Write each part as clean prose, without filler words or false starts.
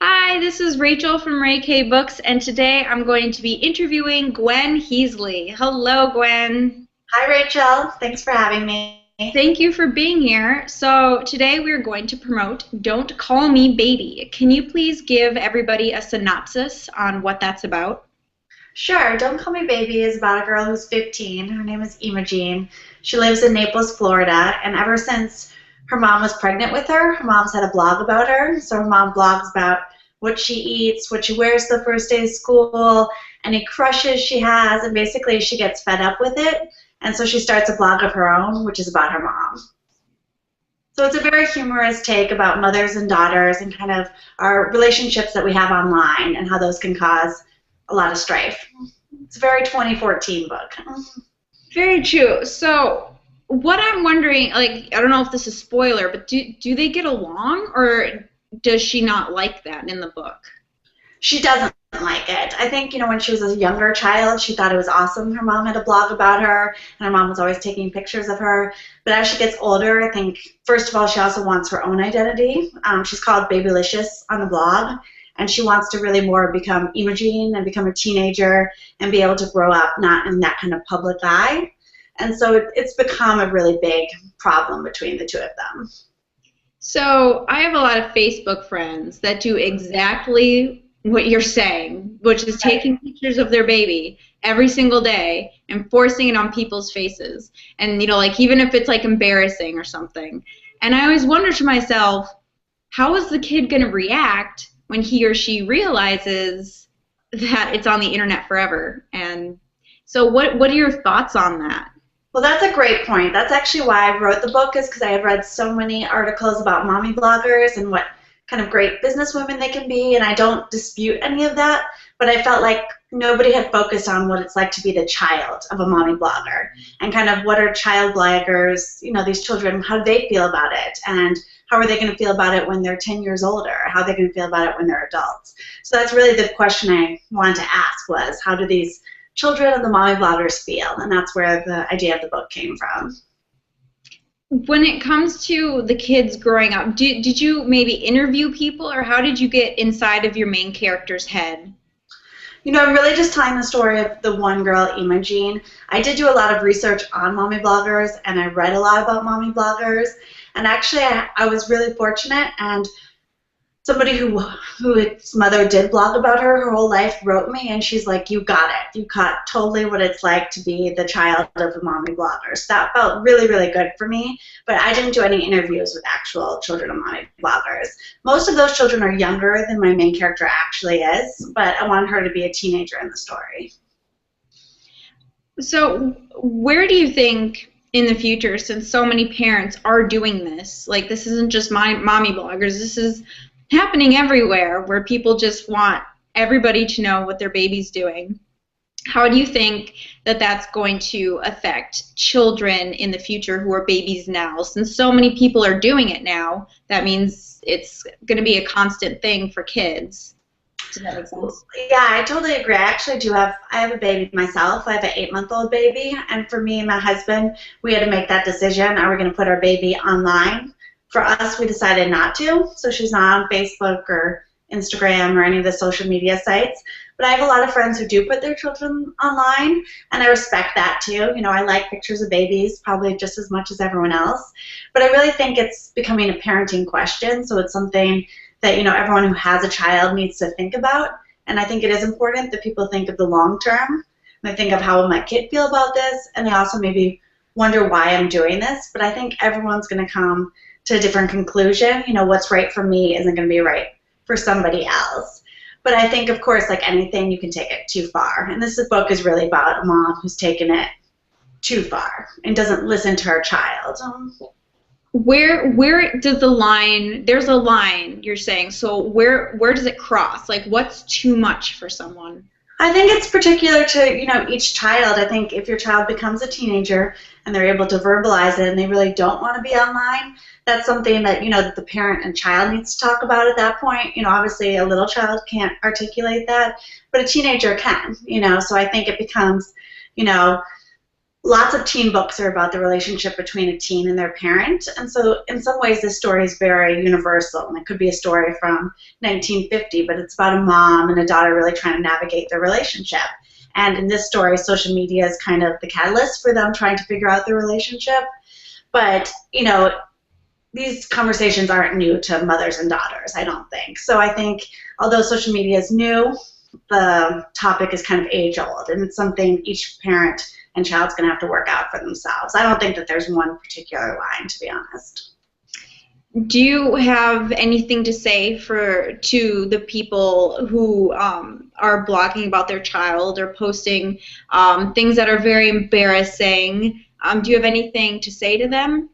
Hi, this is Rachel from Ray K Books, and today I'm going to be interviewing Gwen Heasley. Hello, Gwen. Hi, Rachel. Thanks for having me. Thank you for being here. So, today we're going to promote Don't Call Me Baby. Can you please give everybody a synopsis on what that's about? Sure, Don't Call Me Baby is about a girl who's 15. Her name is Imogene. She lives in Naples, Florida, and ever since her mom was pregnant with her, her mom's had a blog about her. So her mom blogs about what she eats, what she wears the first day of school, any crushes she has, and basically she gets fed up with it. And so she starts a blog of her own, which is about her mom. So it's a very humorous take about mothers and daughters and kind of our relationships that we have online and how those can cause a lot of strife. It's a very 2014 book. Very true. So, what I'm wondering, like, I don't know if this is spoiler, but do they get along, or does she not like that in the book? She doesn't like it. I think, when she was a younger child, she thought it was awesome. Her mom had a blog about her, and her mom was always taking pictures of her. But as she gets older, I think, first of all, she also wants her own identity. She's called Babylicious on the blog, and she wants to really more become Imogene and become a teenager and be able to grow up not in that kind of public eye. And so it's become a really big problem between the two of them. So I have a lot of Facebook friends that do exactly what you're saying, which is taking pictures of their baby every single day and forcing it on people's faces. And, like, even if it's, like, embarrassing or something. And I always wonder to myself, how is the kid going to react when he or she realizes that it's on the internet forever? And so what are your thoughts on that? Well, that's a great point. That's actually why I wrote the book, is because I had read so many articles about mommy bloggers and what kind of great businesswomen they can be, and I don't dispute any of that, but I felt like nobody had focused on what it's like to be the child of a mommy blogger and kind of what are child bloggers, these children, how do they feel about it, and how are they going to feel about it when they're 10 years older, how are they going to feel about it when they're adults. So that's really the question I wanted to ask, was how do these children of the mommy bloggers feel, and that's where the idea of the book came from. When it comes to the kids growing up, did you maybe interview people, or how did you get inside of your main character's head? I'm really just telling the story of the one girl, Imogene. I did do a lot of research on mommy bloggers, and I read a lot about mommy bloggers, and actually I was really fortunate, and somebody whose mother did blog about her whole life wrote me, and she's like, you got it. You caught totally what it's like to be the child of a mommy blogger. So that felt really, really good for me, but I didn't do any interviews with actual children of mommy bloggers. Most of those children are younger than my main character actually is, but I wanted her to be a teenager in the story. So where do you think in the future, since so many parents are doing this, like, this isn't just my mommy bloggers, this is happening everywhere, where people just want everybody to know what their baby's doing. How do you think that that's going to affect children in the future who are babies now? Since so many people are doing it now, that means it's going to be a constant thing for kids. Does that make sense? Yeah, I totally agree. I have a baby myself. I have an 8-month-old baby, and for me and my husband, we had to make that decision. Are we going to put our baby online? For us, we decided not to, so she's not on Facebook or Instagram or any of the social media sites. But I have a lot of friends who do put their children online, and I respect that too. I like pictures of babies probably just as much as everyone else. But I really think it's becoming a parenting question, so it's something that everyone who has a child needs to think about. And I think it is important that people think of the long term. And I think of how will my kid feel about this, and they also maybe wonder why I'm doing this. But I think everyone's going to come to a different conclusion. What's right for me isn't going to be right for somebody else. But I think, of course, like anything, you can take it too far. And this book is really about a mom who's taken it too far and doesn't listen to her child. Where does the line, there's a line you're saying, so where does it cross? Like, what's too much for someone? I think it's particular to, each child. I think if your child becomes a teenager and they're able to verbalize it and they really don't want to be online, that's something that, that the parent and child needs to talk about at that point. Obviously a little child can't articulate that, but a teenager can, so I think it becomes, lots of teen books are about the relationship between a teen and their parent, and so in some ways this story is very universal, and it could be a story from 1950, but it's about a mom and a daughter really trying to navigate their relationship. And in this story, social media is kind of the catalyst for them trying to figure out their relationship. But, you know, these conversations aren't new to mothers and daughters, I don't think. So I think although social media is new, the topic is kind of age-old, and it's something each parent and child's going to have to work out for themselves. I don't think that there's one particular line, to be honest. Do you have anything to say to the people who are blogging about their child or posting things that are very embarrassing? Do you have anything to say to them?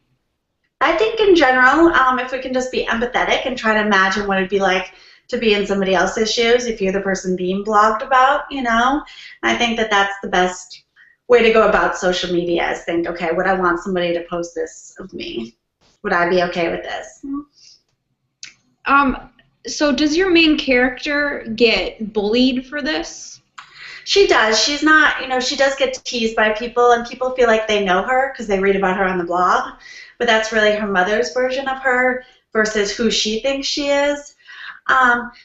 I think in general, if we can just be empathetic and try to imagine what it'd be like to be in somebody else's shoes if you're the person being blogged about, you know, I think that that's the best way to go about social media, is think, okay, would I want somebody to post this of me? Would I be okay with this? So does your main character get bullied for this? She does. She's not, you know, she does get teased by people, and people feel like they know her because they read about her on the blog, but that's really her mother's version of her versus who she thinks she is.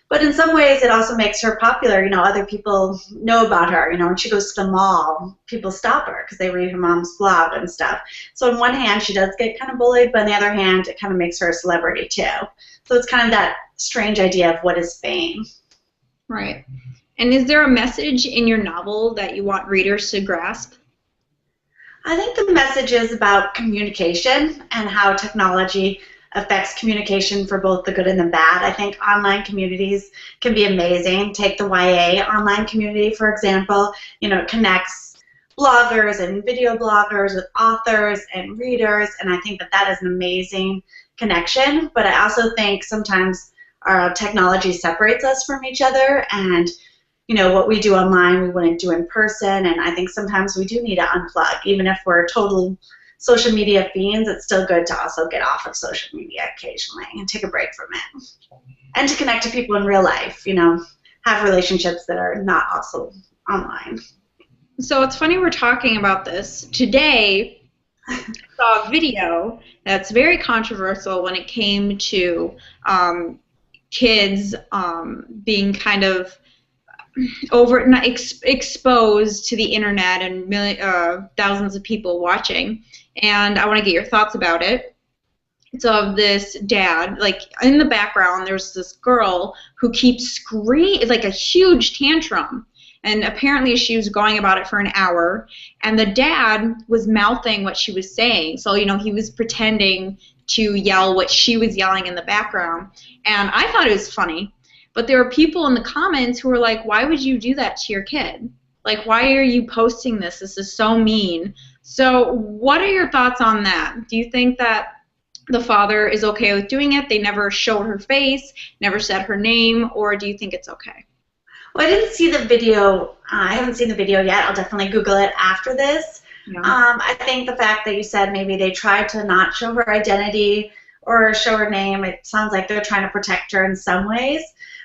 But in some ways it also makes her popular. You know, other people know about her. You know, when she goes to the mall, people stop her because they read her mom's blog and stuff. So on one hand, she does get kind of bullied, but on the other hand, it kind of makes her a celebrity too. So it's kind of that strange idea of what is fame. Right. And is there a message in your novel that you want readers to grasp? I think the message is about communication and how technology affects communication for both the good and the bad. I think online communities can be amazing. Take the YA online community, for example. You know, it connects bloggers and video bloggers with authors and readers, and I think that that is an amazing connection. But I also think sometimes our technology separates us from each other, and you know, what we do online we wouldn't do in person, and I think sometimes we do need to unplug. Even if we're total social media fiends, it's still good to also get off of social media occasionally and take a break from it. And to connect to people in real life, you know, have relationships that are not also online. So it's funny we're talking about this. Today, I saw a video that's very controversial when it came to kids being kind of exposed to the internet and thousands of people watching. And I want to get your thoughts about it. So of this dad, like in the background, there's this girl who keeps screaming, like a huge tantrum. And apparently she was going about it for an hour. And the dad was mouthing what she was saying. So, you know, he was pretending to yell what she was yelling in the background. And I thought it was funny. But there were people in the comments who were like, why would you do that to your kid? Like, why are you posting this? This is so mean. So what are your thoughts on that? Do you think that the father is okay with doing it? They never showed her face, never said her name, or do you think it's okay? Well, I didn't see the video. I haven't seen the video yet. I'll definitely Google it after this. Yeah. I think the fact that you said maybe they tried to not show her identity or show her name, it sounds like they're trying to protect her in some ways.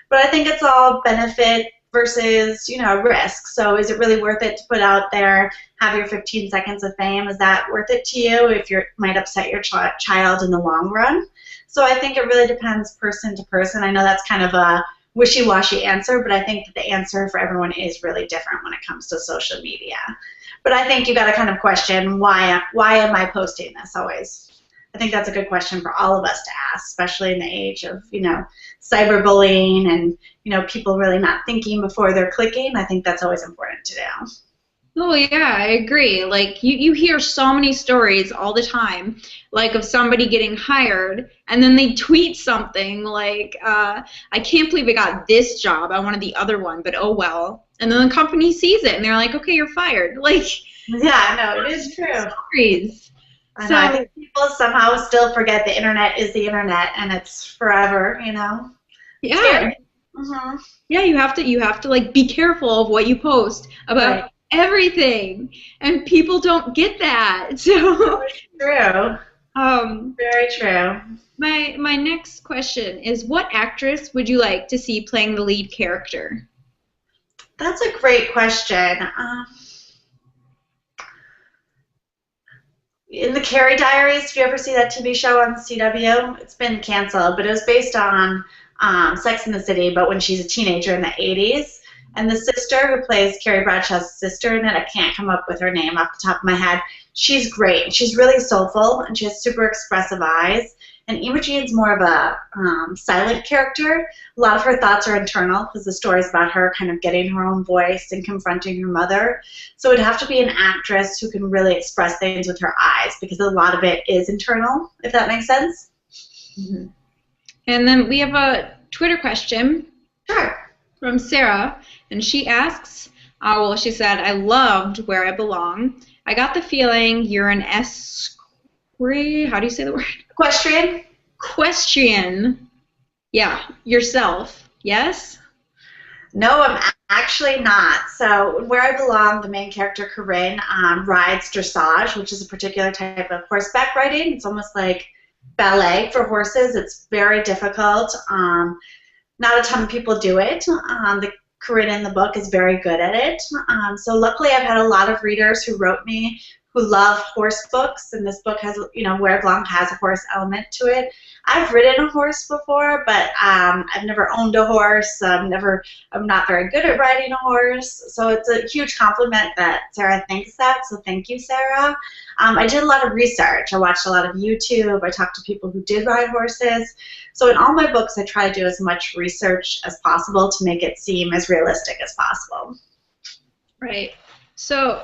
But I think it's all benefit versus, you know, risk. So is it really worth it to put out there, have your 15 seconds of fame? Is that worth it to you if it might upset your child in the long run? So I think it really depends person to person. I know that's kind of a wishy-washy answer, but I think that the answer for everyone is really different when it comes to social media. But I think you got to kind of question, why am I posting this always? I think that's a good question for all of us to ask, especially in the age of, you know, cyberbullying and, you know, people really not thinking before they're clicking. I think that's always important to do. Oh, yeah, I agree. Like, you hear so many stories all the time, like of somebody getting hired, and then they tweet something like, I can't believe I got this job. I wanted the other one, but oh well. And then the company sees it, and they're like, okay, you're fired. Like, yeah, no, it is true. Stories. So I think people somehow still forget the internet is the internet, and it's forever, you know. Yeah. Mm-hmm. Yeah, you have to like be careful of what you post about everything, and people don't get that. So true. Very true. My next question is, what actress would you like to see playing the lead character? That's a great question. in the Carrie Diaries. Did you ever see that TV show on CW? It's been canceled, but it was based on Sex and the City, but when she's a teenager in the 80s. And the sister who plays Carrie Bradshaw's sister in it, I can't come up with her name off the top of my head. She's great. She's really soulful, and she has super expressive eyes. And Imogene's more of a silent character. A lot of her thoughts are internal because the story's about her kind of getting her own voice and confronting her mother. So it'd have to be an actress who can really express things with her eyes because a lot of it is internal, if that makes sense. Mm-hmm. And then we have a Twitter question. Sure. From Sarah, and she asks, well, she said, I loved Where I Belong. I got the feeling you're an how do you say the word? Equestrian. Equestrian. Yeah, yourself. Yes? No, I'm actually not. So Where I Belong, the main character, Corinne, rides dressage, which is a particular type of horseback riding. It's almost like ballet for horses. It's very difficult. Not a ton of people do it. The Corinne in the book is very good at it. So luckily I've had a lot of readers who wrote me who love horse books, and this book has, Where I Belong has a horse element to it. I've ridden a horse before, but I've never owned a horse. I'm not very good at riding a horse. So it's a huge compliment that Sarah thinks that, so thank you, Sarah. I did a lot of research. I watched a lot of YouTube. I talked to people who did ride horses. So in all my books, I try to do as much research as possible to make it seem as realistic as possible. Right. So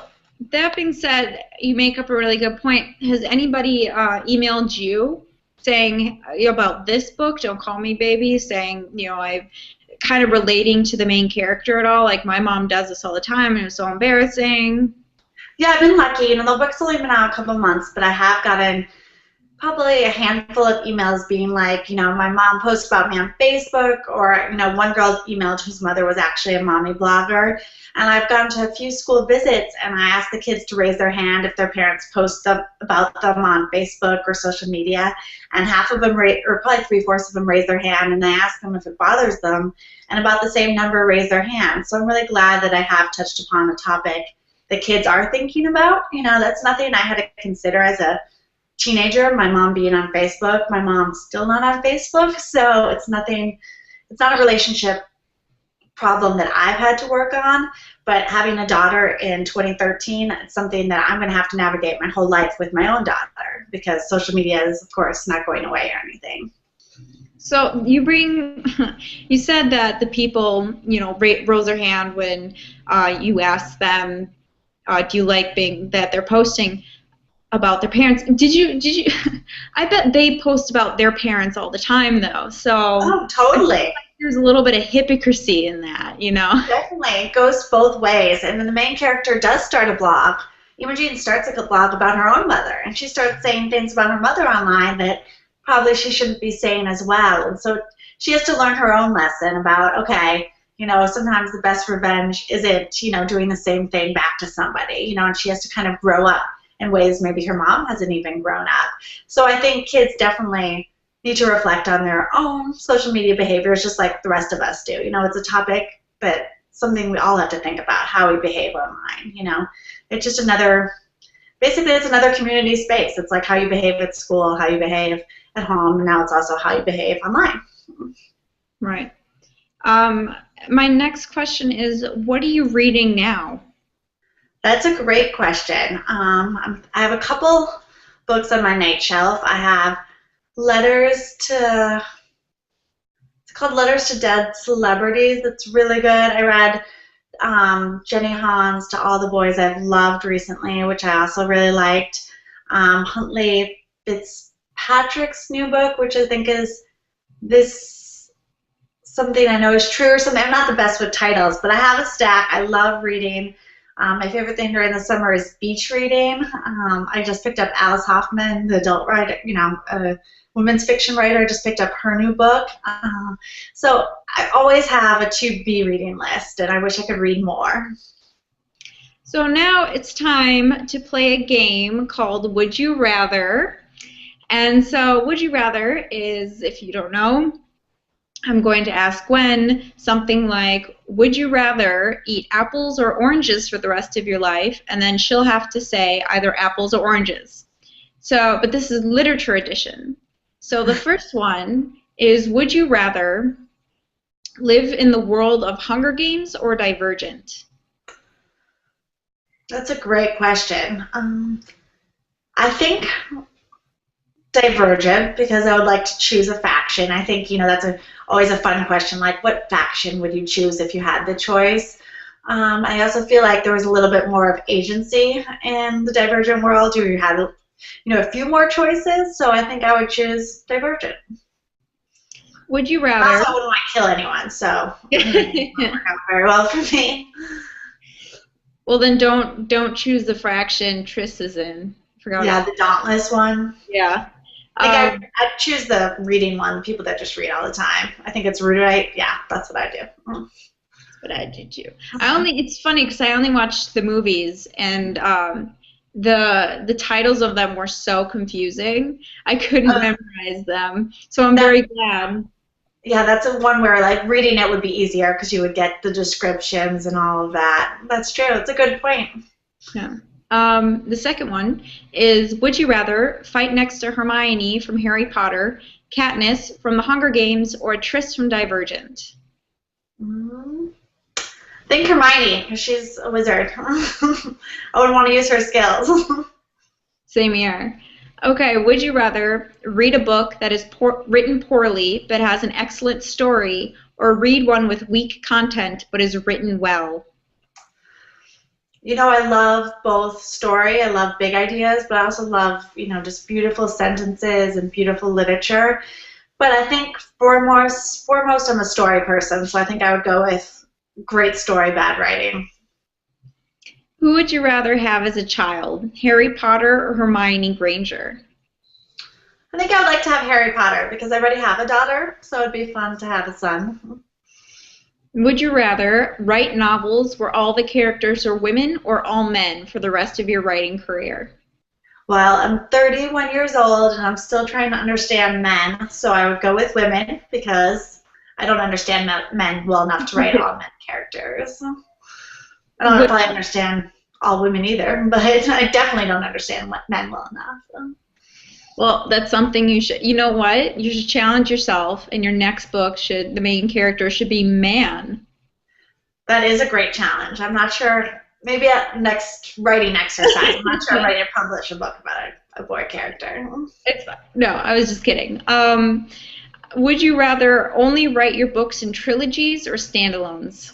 that being said, you make up a really good point. Has anybody emailed you saying about this book, Don't Call Me Baby, saying, I'm kind of relating to the main character at all? Like, my mom does this all the time, and it was so embarrassing. Yeah, I've been lucky. The book's only been out a couple months, but I have gotten probably a handful of emails being like, my mom posts about me on Facebook, or, one girl emailed whose mother was actually a mommy blogger. And I've gone to a few school visits, and I asked the kids to raise their hand if their parents post about them on Facebook or social media. And half of them, or probably 3/4 of them, raise their hand, and I ask them if it bothers them. And about the same number raise their hand. So I'm really glad that I have touched upon a topic that kids are thinking about. That's nothing I had to consider as a teenager, my mom being on Facebook. My mom's still not on Facebook, so it's not a relationship problem that I've had to work on, but having a daughter in 2013, it's something that I'm going to have to navigate my whole life with my own daughter, because social media is, of course, not going away or anything. So you said that the people, rose their hand when you asked them, do you like that they're posting about their parents? Did you I bet they post about their parents all the time, though. So oh, totally. There's a little bit of hypocrisy in that, Definitely. It goes both ways. And then the main character does start a blog. Imogen starts a blog about her own mother, and she starts saying things about her mother online that probably she shouldn't be saying as well. And so she has to learn her own lesson about, okay, sometimes the best revenge isn't, doing the same thing back to somebody, and she has to kind of grow up in ways maybe her mom hasn't even grown up. So I think kids definitely need to reflect on their own social media behaviors just like the rest of us do. It's a topic, but something we all have to think about, how we behave online. It's just basically it's another community space. It's like how you behave at school, how you behave at home, and now it's also how you behave online. Right. My next question is, what are you reading now? That's a great question. I have a couple books on my night shelf. I have it's called Letters to Dead Celebrities. It's really good. I read Jenny Han's To All the Boys I've Loved recently, which I also really liked. Huntley Fitzpatrick's new book, which I think is something I know is true or something. I'm not the best with titles, but I have a stack. I love reading. My favorite thing during the summer is beach reading. I just picked up Alice Hoffman, the adult writer, women's fiction writer. I just picked up her new book. So I always have a to-be reading list, and I wish I could read more. So now it's time to play a game called Would You Rather. And so Would You Rather is, if you don't know, I'm going to ask Gwen something like, would you rather eat apples or oranges for the rest of your life? And then she'll have to say either apples or oranges. So, but this is literature edition. So the first one is, would you rather live in the world of Hunger Games or Divergent? That's a great question. I think Divergent, because I would like to choose a faction. I think, that's always a fun question, like what faction would you choose if you had the choice? I also feel like there was a little bit more of agency in the Divergent world. You had, a few more choices, so I think I would choose Divergent. Would you rather? Also, I wouldn't want to kill anyone, so it wouldn't work out very well for me. Well, then don't choose the fraction Triss is in. Yeah, the Dauntless one. Yeah. I'd choose the reading one, people that just read all the time. I think it's right. Yeah, that's what I do. That's what I do too. It's funny because I only watched the movies, and the titles of them were so confusing. I couldn't memorize them, so I'm very glad. Yeah, that's one where like reading it would be easier because you would get the descriptions and all of that. That's true. It's a good point. Yeah. The second one is, would you rather fight next to Hermione from Harry Potter, Katniss from the Hunger Games, or Triss from Divergent? I think Hermione, because she's a wizard. I would want to use her skills. Same here. Okay, would you rather read a book that is written poorly but has an excellent story, or read one with weak content but is written well? I love both story. I love big ideas, but I also love, just beautiful sentences and beautiful literature. But I think foremost, I'm a story person, so I think I would go with great story, bad writing. Who would you rather have as a child, Harry Potter or Hermione Granger? I think I would like to have Harry Potter because I already have a daughter, so it'd be fun to have a son. Would you rather write novels where all the characters are women or all men for the rest of your writing career? Well, I'm 31 years old and I'm still trying to understand men, so I would go with women because I don't understand men well enough to write all men characters. I don't probably understand all women either, but I definitely don't understand men well enough. Well, that's something you should, you know what? You should challenge yourself, and your next book the main character should be man. That is a great challenge. I'm not sure, maybe a next writing exercise. I'm not sure I'm ready to publish a book about a boy character. No, I was just kidding. Would you rather only write your books in trilogies or standalones?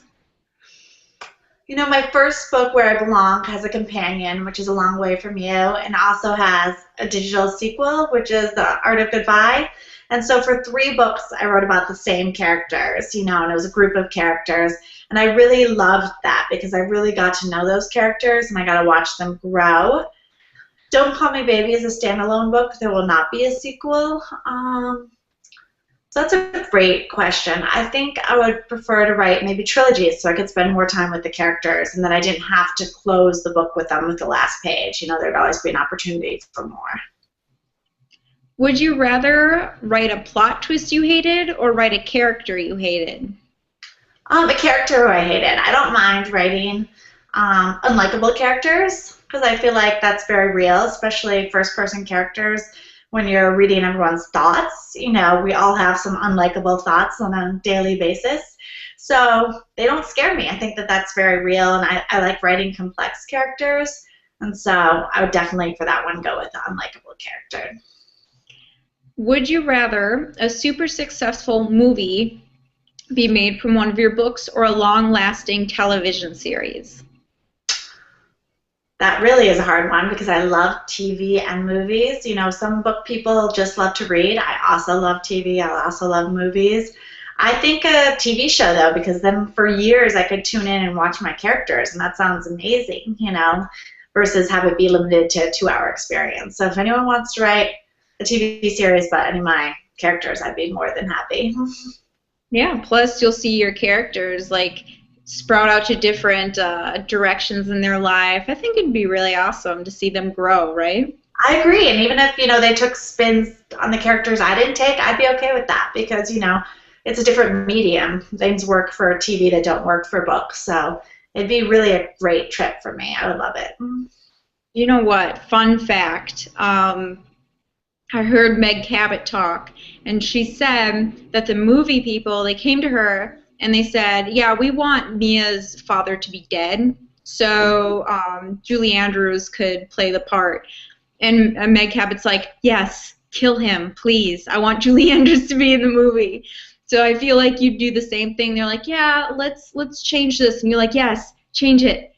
My first book, Where I Belong, has a companion, which is A Long Way From You, and also has a digital sequel, which is The Art of Goodbye. And so for 3 books, I wrote about the same characters, and it was a group of characters. And I really loved that because I really got to know those characters, and I got to watch them grow. Don't Call Me Baby is a standalone book. There will not be a sequel. So that's a great question. I think I would prefer to write maybe trilogies so I could spend more time with the characters and then I didn't have to close the book with them with the last page. There'd always be an opportunity for more. Would you rather write a plot twist you hated or write a character you hated? A character who I hated. I don't mind writing unlikable characters because I feel like that's very real, especially first-person characters. When you're reading everyone's thoughts, we all have some unlikable thoughts on a daily basis. So they don't scare me. I think that that's very real, and I like writing complex characters. And so I would definitely, for that one, go with the unlikable character. Would you rather a super successful movie be made from one of your books or a long-lasting television series? That really is a hard one because I love TV and movies. Some book people just love to read. I also love TV. I also love movies. I think a TV show, though, because then for years I could tune in and watch my characters, and that sounds amazing, versus have it be limited to a 2-hour experience. So if anyone wants to write a TV series about any of my characters, I'd be more than happy. Yeah, plus you'll see your characters, sprout out to different directions in their life. I think it'd be really awesome to see them grow, right? I agree, and even if, they took spins on the characters I didn't take, I'd be okay with that because, it's a different medium. Things work for TV that don't work for books, so it'd be really a great trip for me. I would love it. You know what? Fun fact. I heard Meg Cabot talk, and she said that the movie people, they came to her and they said, yeah, we want Mia's father to be dead so Julie Andrews could play the part. And Meg Cabot's like, yes, kill him, please. I want Julie Andrews to be in the movie. So I feel like you'd do the same thing. They're like, yeah, let's change this. And you're like, yes, change it.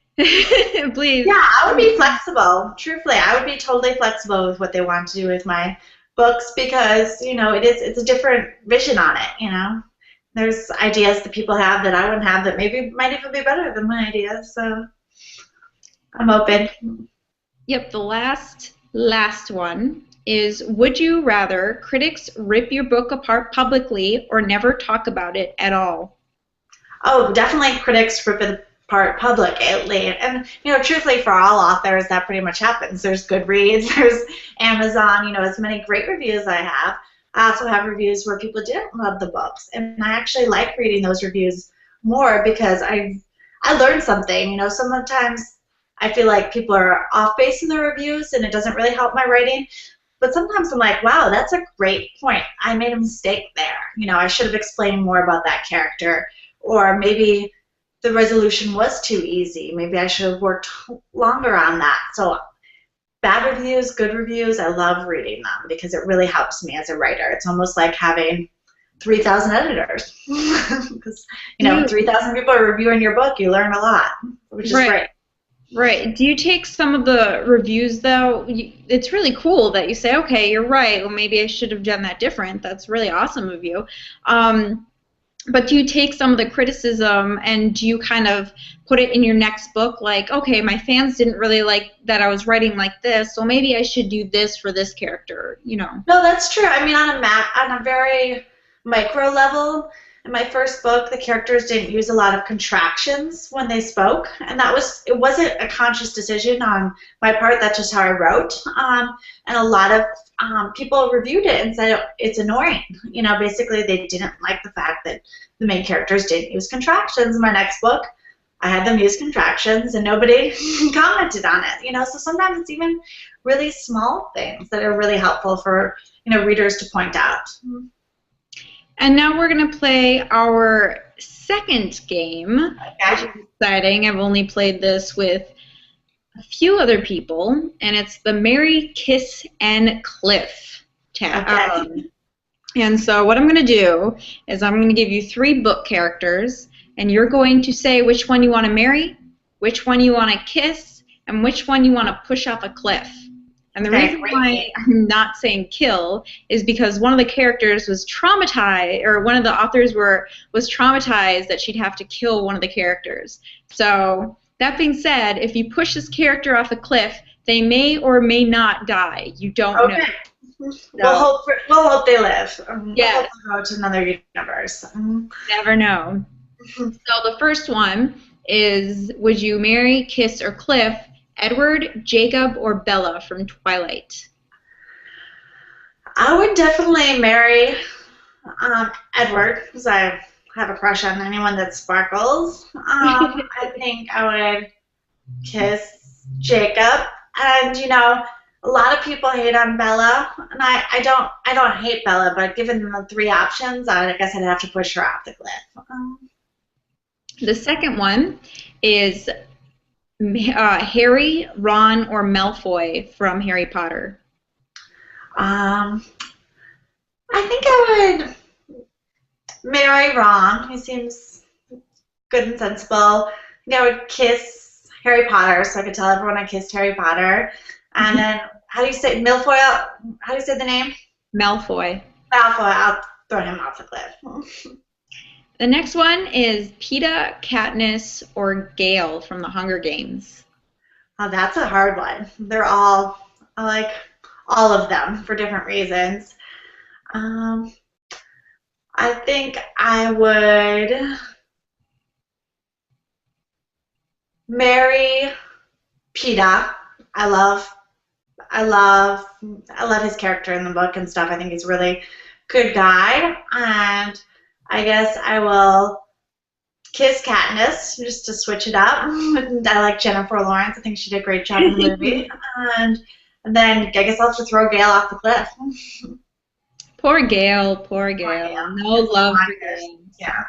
Please. Yeah, I would be flexible. Truthfully, I would be totally flexible with what they want to do with my books because, you know, it's a different vision on it, you know. There's ideas that people have that I wouldn't have that maybe might even be better than my ideas, so I'm open. Yep, the last one is, would you rather critics rip your book apart publicly or never talk about it at all? Oh, definitely critics rip it apart publicly. And, you know, truthfully, for all authors, that pretty much happens. There's Goodreads, there's Amazon, you know, as many great reviews I have. I also have reviews where people didn't love the books. And I actually like reading those reviews more because I learned something. You know, sometimes I feel like people are off base in their reviews and it doesn't really help my writing. But sometimes I'm like, wow, that's a great point. I made a mistake there. You know, I should have explained more about that character. Or maybe the resolution was too easy. Maybe I should have worked longer on that. So bad reviews, good reviews, I love reading them because it really helps me as a writer. It's almost like having 3,000 editors. Because, you know, 3,000 people are reviewing your book, you learn a lot, which is great. Right. Do you take some of the reviews, though? It's really cool that you say, okay, you're right. Well, maybe I should have done that different. That's really awesome of you. But do you take some of the criticism and do you kind of put it in your next book like, okay, my fans didn't really like that I was writing like this, so maybe I should do this for this character, you know? No, that's true. I mean, on a very micro level, in my first book, the characters didn't use a lot of contractions when they spoke, and it wasn't a conscious decision on my part. That's just how I wrote. And a lot of people reviewed it and said it's annoying. You know, basically they didn't like the fact that the main characters didn't use contractions. In my next book, I had them use contractions, and nobody commented on it. You know, so sometimes it's even really small things that are really helpful for, you know, readers to point out. And now we're going to play our second game, which is exciting. I've only played this with a few other people, and it's the Marry, Kiss, and Cliff tab. And so what I'm going to do is I'm going to give you 3 book characters, and you're going to say which one you want to marry, which one you want to kiss, and which one you want to push off a cliff. And the reason why I'm not saying kill is because one of the characters was traumatized, or one of the authors was traumatized that she'd have to kill one of the characters. So that being said, if you push this character off a cliff, they may or may not die. You don't know. So, we'll hope they live. Yeah. We'll go to another universe. Never know. So the first one is, would you marry, kiss, or cliff Edward, Jacob, or Bella from Twilight? I would definitely marry Edward because I have a crush on anyone that sparkles. I think I would kiss Jacob, and you know, a lot of people hate on Bella, and I don't hate Bella, but given the 3 options, I guess I'd have to push her off the cliff. The second one is Harry, Ron, or Malfoy from Harry Potter. I think I would marry Ron. He seems good and sensible. I think I would kiss Harry Potter, so I could tell everyone I kissed Harry Potter. And then, how do you say Malfoy? How do you say the name? Malfoy. Malfoy. I'll throw him off the cliff. The next one is Peeta, Katniss, or Gale from the Hunger Games. Oh, that's a hard one. I like all of them for different reasons. I think I would marry Peeta. I love his character in the book and stuff. I think he's a really good guy, and I guess I will Kiss Katniss, just to switch it up. And I like Jennifer Lawrence. I think she did a great job in the movie. And then I guess I'll have to throw Gale off the cliff. Poor Gale, poor Gale. Poor Gale. No love for Gale. Yeah.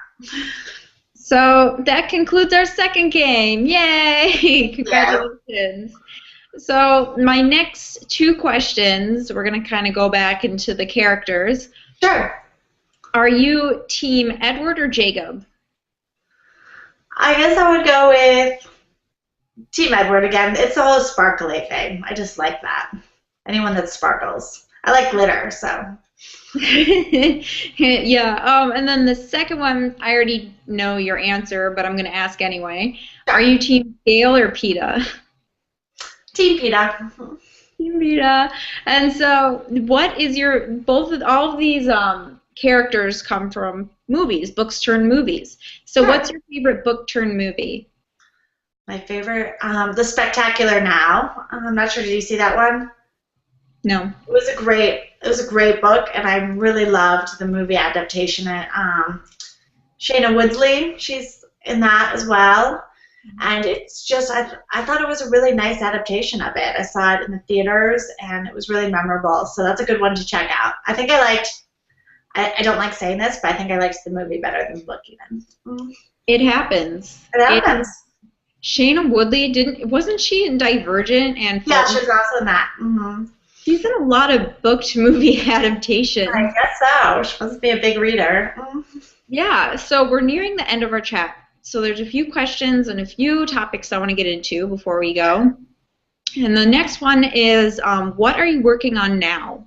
So that concludes our second game. Yay! Congratulations. Yeah. So my next two questions, we're going to kind of go back into the characters. Sure. Are you Team Edward or Jacob? I guess I would go with Team Edward again. It's the whole sparkly thing. I just like that. Anyone that sparkles. I like glitter, so. Yeah. And then the second one, I already know your answer, but I'm going to ask anyway. Are you Team Gale or Peeta? Team Peeta. Team Peeta. And so, what is your all of these characters come from movies, books turned movies. So, sure. What's your favorite book turned movie? My favorite, The Spectacular Now. I'm not sure. Did you see that one? No. It was a great book, and I really loved the movie adaptation. Shaina Woodley, she's in that as well, and it's just I thought it was a really nice adaptation of it. I saw it in the theaters, and it was really memorable. So that's a good one to check out. I think I liked. I don't like saying this, but I think I liked the movie better than the book even. It happens. It happens. Shaina Woodley wasn't she in Divergent and? Yeah, she was also in that. She's in a lot of booked movie adaptations. I guess so. She must be a big reader. Yeah, so we're nearing the end of our chat. So there's a few questions and a few topics I want to get into before we go. And the next one is, what are you working on now?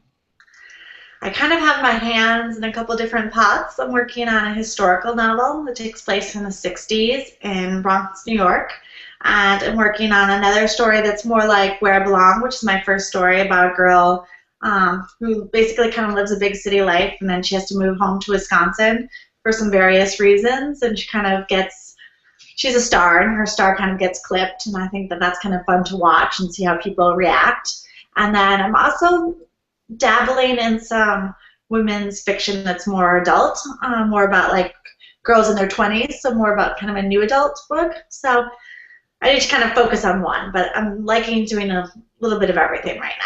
I kind of have my hands in a couple different pots. I'm working on a historical novel that takes place in the 60s in Bronx, New York. And I'm working on another story that's more like Where I Belong, which is my first story about a girl who basically kind of lives a big city life, and then she has to move home to Wisconsin for some various reasons, and she kind of she's a star, and her star kind of gets clipped, and I think that that's kind of fun to watch and see how people react. And then I'm also dabbling in some women's fiction that's more adult, more about like girls in their 20s, so more about kind of a new adult book. So I need to kind of focus on one, but I'm liking doing a little bit of everything right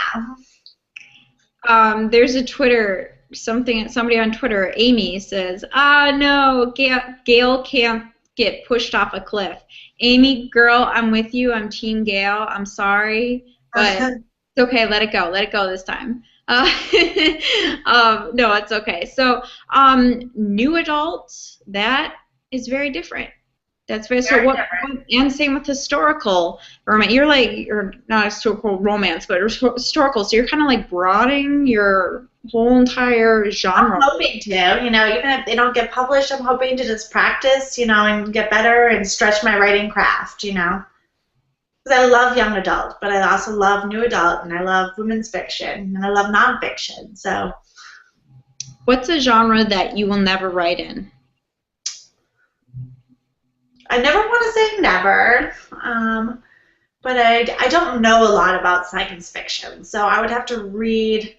now. There's a Twitter, somebody on Twitter, Amy, says, no, Gale can't get pushed off a cliff. Amy, girl, I'm with you. I'm Team Gale. I'm sorry, but it's okay. Let it go. Let it go this time. No, it's okay. So, new adults, that is very different. That's very so. And same with historical romance. You're not historical romance, but historical. So you're kind of like broadening your whole entire genre. I'm hoping to, even if they don't get published, I'm hoping to just practice, and get better and stretch my writing craft, Because I love young adult, but I also love new adult, and I love women's fiction, and I love nonfiction. So, what's a genre that you will never write in? I never want to say never, but I don't know a lot about science fiction, so I would have to read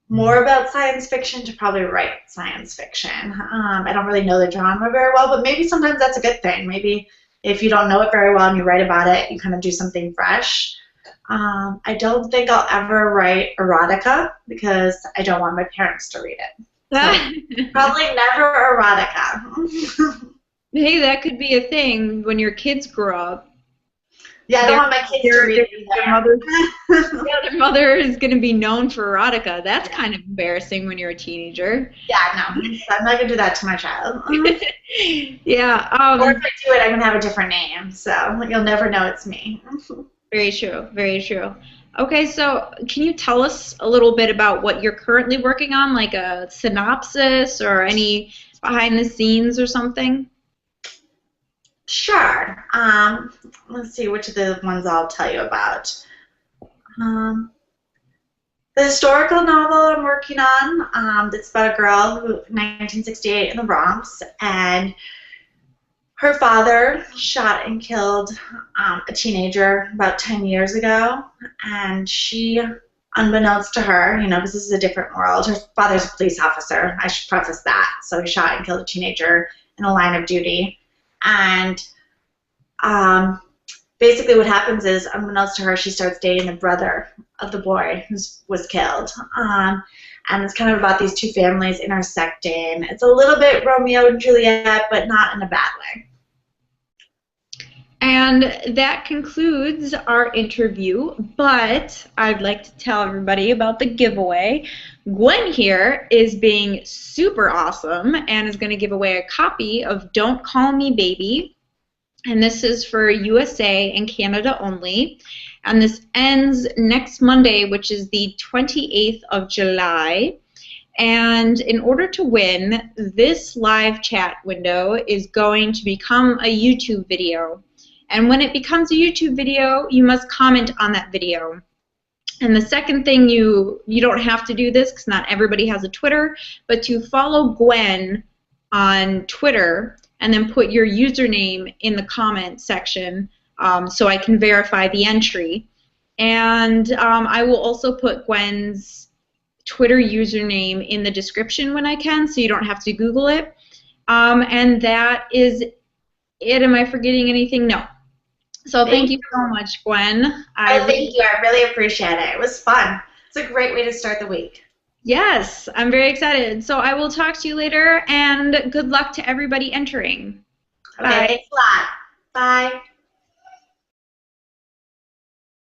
more about science fiction to probably write science fiction. I don't really know the genre very well, but maybe sometimes that's a good thing. Maybe if you don't know it very well and you write about it, you kind of do something fresh. I don't think I'll ever write erotica because I don't want my parents to read it. So probably never erotica. Hey, that could be a thing when your kids grow up. Yeah, I don't want my kids to read it. Their mother is going to be known for erotica. That's kind of embarrassing when you're a teenager. Yeah, no. I'm not going to do that to my child. Yeah. Or if I do it, I'm going to have a different name, so you'll never know it's me. Very true. Very true. Okay, so can you tell us a little bit about what you're currently working on, like a synopsis or any behind the scenes or something? Sure. Let's see which of the ones I'll tell you about. The historical novel I'm working on, it's about a girl who, 1968 in the Bronx, and her father shot and killed a teenager about 10 years ago, and she, unbeknownst to her, because this is a different world, her father's a police officer, I should preface that, so he shot and killed a teenager in a line of duty. And basically what happens is, unbeknownst to her, she starts dating the brother of the boy who was killed. And it's kind of about these two families intersecting. It's a little bit Romeo and Juliet, but not in a bad way. And that concludes our interview, but I'd like to tell everybody about the giveaway. Gwen here is being super awesome and is going to give away a copy of Don't Call Me Baby. And this is for USA and Canada only. And this ends next Monday, which is the 28th of July. And in order to win, this live chat window is going to become a YouTube video. And when it becomes a YouTube video, you must comment on that video. And the second thing, you don't have to do this because not everybody has a Twitter, but to follow Gwen on Twitter and then put your username in the comment section so I can verify the entry. And I will also put Gwen's Twitter username in the description when I can, so you don't have to Google it. And that is it. Am I forgetting anything? No. So thank you so much, Gwen. Thank you. I really appreciate it. It was fun. It's a great way to start the week. Yes, I'm very excited. So I will talk to you later, and good luck to everybody entering. Okay, thanks a lot. Bye.